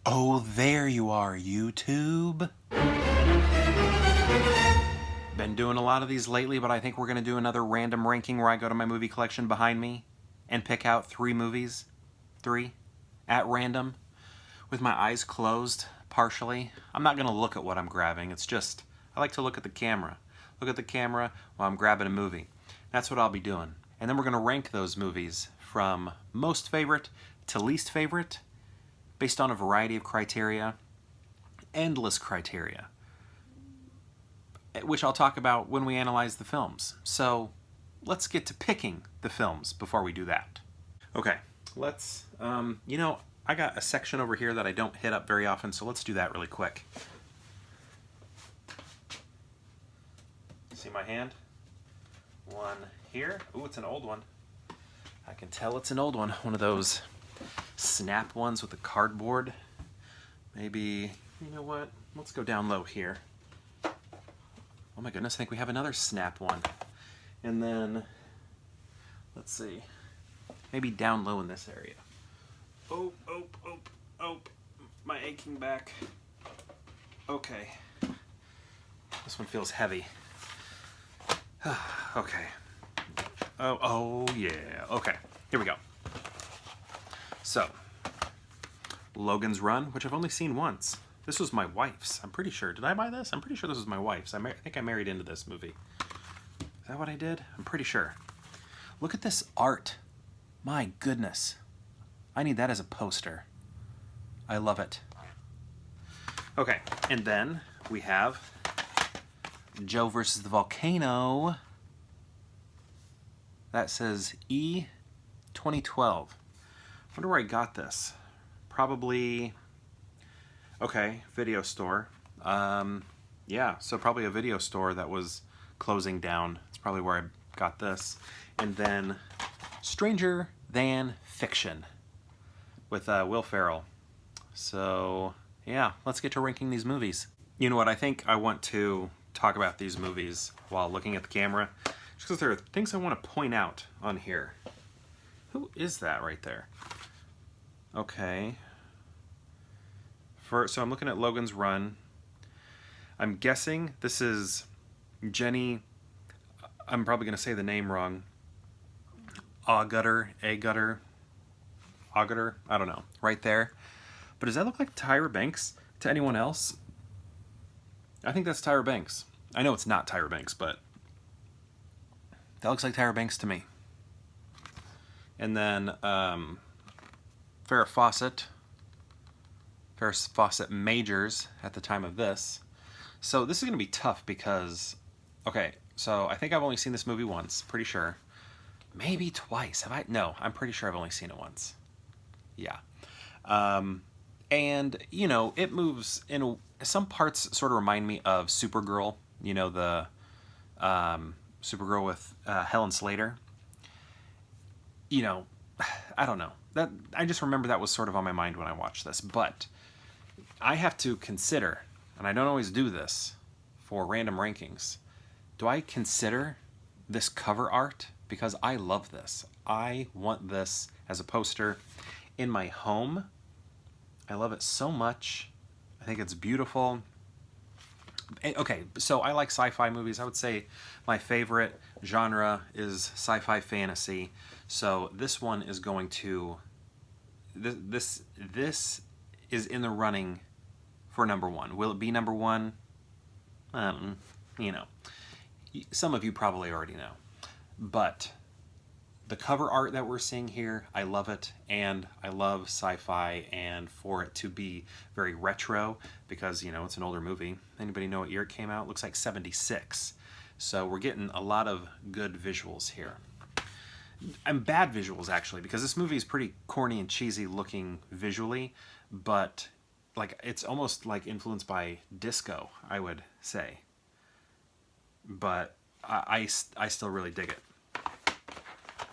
Oh, there you are, YouTube. Been doing a lot of these lately, but I think we're going to do another random ranking where I go to my movie collection behind me and pick out 3 movies. 3 at random with my eyes closed partially. I'm not going to look at what I'm grabbing. It's just, I like to look at the camera. Look at the camera while I'm grabbing a movie. That's what I'll be doing. And then we're going to rank those movies from most favorite to least favorite based on a variety of criteria, endless criteria, which I'll talk about when we analyze the films. So let's get to picking the films before we do that. Okay, let's, I got a section over here that I don't hit up very often, so let's do that really quick. See my hand? One here. Ooh, it's an old one. I can tell it's an old one. One of those snap ones with the cardboard. Maybe, you know what? Let's go down low here. Oh my goodness, I think we have another snap one. And then, let's see, maybe down low in this area. Oh, my aching back. Okay. This one feels heavy. Okay. Oh yeah. Okay, here we go. So, Logan'S Run, which I've only seen once. This was my wife's. I'm pretty sure. Did I buy this? I'm pretty sure this was my wife's. I think I married into this movie. Is that what I did? I'm pretty sure. Look at this art. My goodness. I need that as a poster. I love it. Okay, and then we have Joe versus the Volcano. That says E 2012. Wonder where I got this. Probably, okay, video store. Yeah, so probably a video store that was closing down. It's probably where I got this. And then Stranger Than Fiction with Will Ferrell. So yeah, let's get to ranking these movies. You know what, I think I want to talk about these movies while looking at the camera, just because there are things I want to point out on here. Who is that right there? Okay. So I'm looking at Logan'S Run. I'm guessing this is Jenny, I'm probably going to say the name wrong. Agutter, I don't know, right there. But does that look like Tyra Banks to anyone else? I think that's Tyra Banks. I know it's not Tyra Banks, but that looks like Tyra Banks to me. And then Farrah Fawcett majors at the time of this. So this is going to be tough because, okay, so I think I've only seen this movie once, pretty sure. Maybe twice. Have I? No, I'm pretty sure I've only seen it once. Yeah. And, you know, it moves in some parts sort of remind me of Supergirl, you know, the Supergirl with Helen Slater. You know, I don't know. I just remember that was sort of on my mind when I watched this. But I have to consider, and I don't always do this for random rankings, do I consider this cover art? Because I love this. I want this as a poster in my home. I love it so much. I think it's beautiful. Okay, so I like sci-fi movies. I would say my favorite genre is sci-fi fantasy. So this one is going to, this is in the running for number 1. Will it be number 1? You know, some of you probably already know. But the cover art that we're seeing here, I love it, and I love sci-fi, and for it to be very retro, because, you know, it's an older movie. Anybody know what year it came out? It looks like 76. So we're getting a lot of good visuals here. And bad visuals, actually, because this movie is pretty corny and cheesy looking visually, but like it's almost like influenced by disco, I would say. But I still really dig it.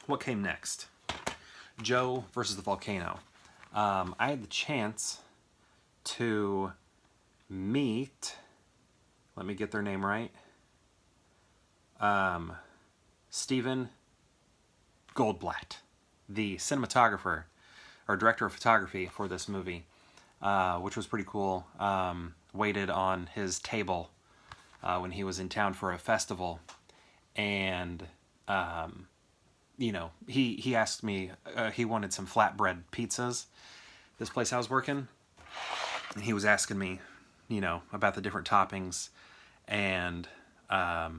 What came next? Joe versus the Volcano. I had the chance to meet, let me get their name right, Stephen Goldblatt, the cinematographer or director of photography for this movie. which was pretty cool. Waited on his table when he was in town for a festival, and he asked me, he wanted some flatbread pizzas. This place I was working, and he was asking me, about the different toppings, and I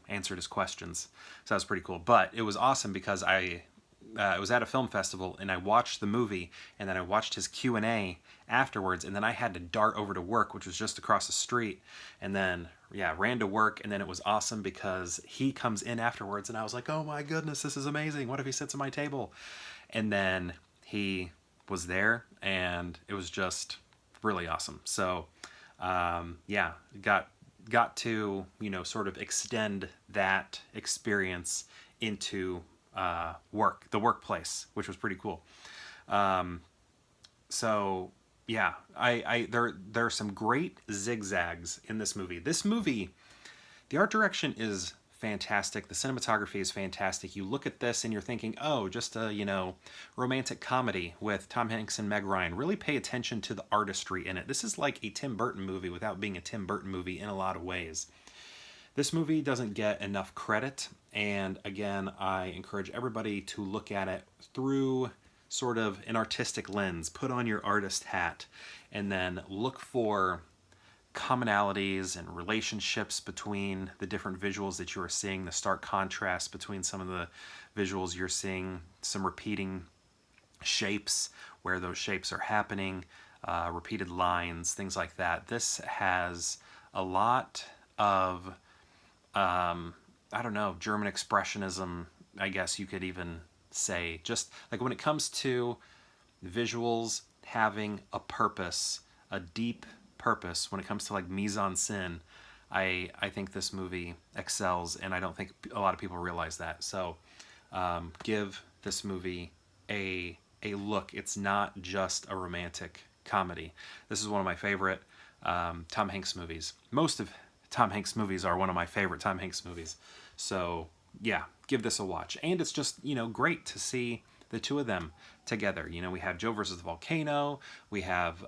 answered his questions. So that was pretty cool. But it was awesome because I was at a film festival and I watched the movie, and then I watched his Q&A afterwards, and then I had to dart over to work, which was just across the street, and then ran to work. And then it was awesome because he comes in afterwards and I was like, oh my goodness, this is amazing, what if he sits at my table? And then he was there, and it was just really awesome. So got to sort of extend that experience into the workplace, which was pretty cool. So yeah, there are some great zigzags in this movie. This movie, the art direction is fantastic. The cinematography is fantastic. You look at this and you're thinking, oh, just a romantic comedy with Tom Hanks and Meg Ryan. Really pay attention to the artistry in it. This is like a Tim Burton movie without being a Tim Burton movie in a lot of ways. This movie doesn't get enough credit, and again, I encourage everybody to look at it through sort of an artistic lens. Put on your artist hat and then look for commonalities and relationships between the different visuals that you are seeing, the stark contrast between some of the visuals you're seeing, some repeating shapes where those shapes are happening, repeated lines, things like that. This has a lot of German expressionism, I guess you could even say. Just like when it comes to visuals having a purpose, a deep purpose, when it comes to like mise-en-scène, I think this movie excels, and I don't think a lot of people realize that. So give this movie a look. It's not just a romantic comedy. This is one of my favorite Tom Hanks movies. Most of Tom Hanks movies are one of my favorite Tom Hanks movies. So yeah, give this a watch. And it's just, great to see the two of them together. We have Joe versus the Volcano. We have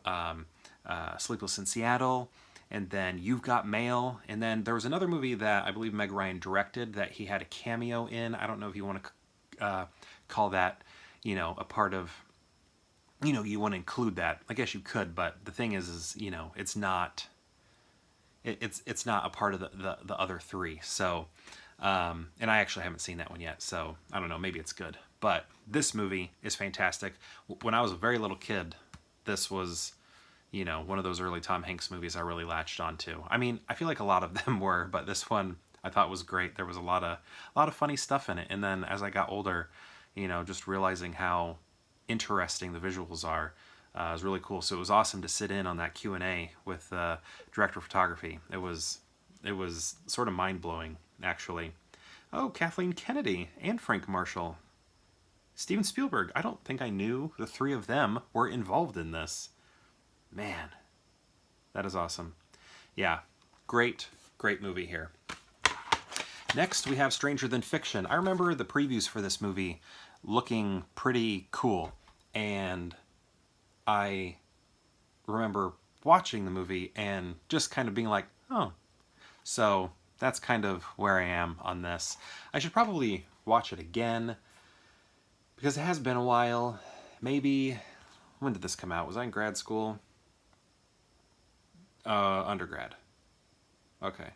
Sleepless in Seattle. And then You've Got Mail. And then there was another movie that I believe Meg Ryan directed that he had a cameo in. I don't know if you want to call that, a part of, you want to include that. I guess you could, but the thing is it's not... It's not a part of the other three. So, and I actually haven't seen that one yet. So I don't know, maybe it's good. But this movie is fantastic. When I was a very little kid, this was, one of those early Tom Hanks movies I really latched onto. I mean, I feel like a lot of them were, but this one I thought was great. There was a lot of funny stuff in it. And then as I got older, just realizing how interesting the visuals are. It was really cool. So it was awesome to sit in on that Q&A with director of photography. It was sort of mind-blowing, actually. Oh, Kathleen Kennedy and Frank Marshall. Steven Spielberg. I don't think I knew the three of them were involved in this. Man, that is awesome. Yeah, great movie here. Next, we have Stranger Than Fiction. I remember the previews for this movie looking pretty cool, and I remember watching the movie and just kind of being like, oh. So that's kind of where I am on this. I should probably watch it again because it has been a while. Maybe, when did this come out? Was I in grad school? Undergrad. Okay.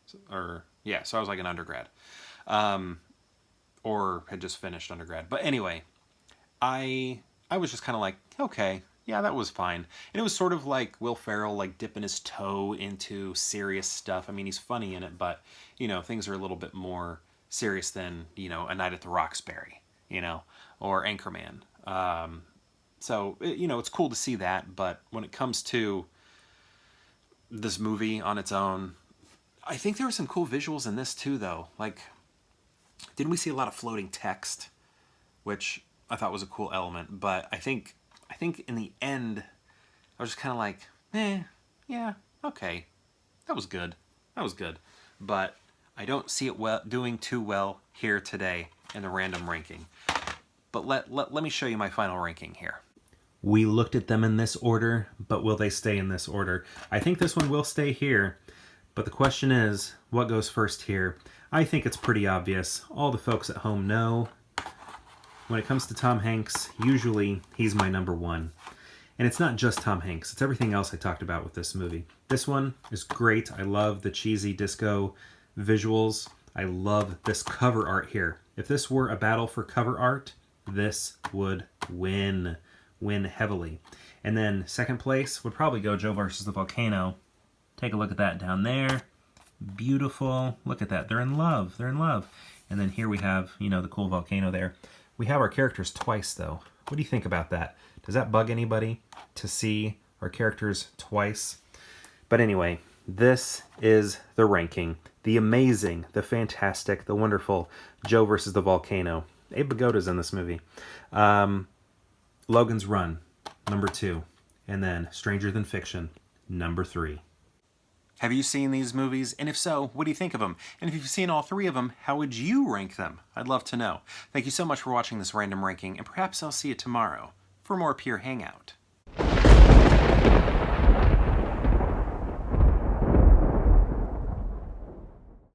So I was like an undergrad. Or had just finished undergrad. But anyway, I was just kind of like, okay, yeah, that was fine. And it was sort of like Will Ferrell, like dipping his toe into serious stuff. I mean, he's funny in it, but, things are a little bit more serious than, A Night at the Roxbury, or Anchorman. So, it's cool to see that. But when it comes to this movie on its own, I think there were some cool visuals in this too, though. Like, didn't we see a lot of floating text, which I thought was a cool element, but I think in the end, I was just kind of like, yeah, okay, that was good, but I don't see it doing too well here today in the random ranking. But let me show you my final ranking here. We looked at them in this order, but will they stay in this order? I think this one will stay here, but the question is, what goes first here? I think it's pretty obvious. All the folks at home know. When it comes to Tom Hanks, usually he's my number one. And it's not just Tom Hanks, it's everything else I talked about with this movie. This one is great. I love the cheesy disco visuals. I love this cover art here. If this were a battle for cover art, this would win heavily. And then second place would probably go Joe versus the Volcano. Take a look at that down there. Beautiful. Look at that. They're in love. They're in love. And then here we have, you know, the cool volcano there. We have our characters twice, though. What do you think about that? Does that bug anybody to see our characters twice? But anyway, this is the ranking. The amazing, the fantastic, the wonderful Joe versus the Volcano. Abe Vigoda's in this movie. Logan'S Run, number 2. And then Stranger Than Fiction, number 3. Have you seen these movies? And if so, what do you think of them? And if you've seen all 3 of them, how would you rank them? I'd love to know. Thank you so much for watching this random ranking, and perhaps I'll see you tomorrow for more Pure Hangout.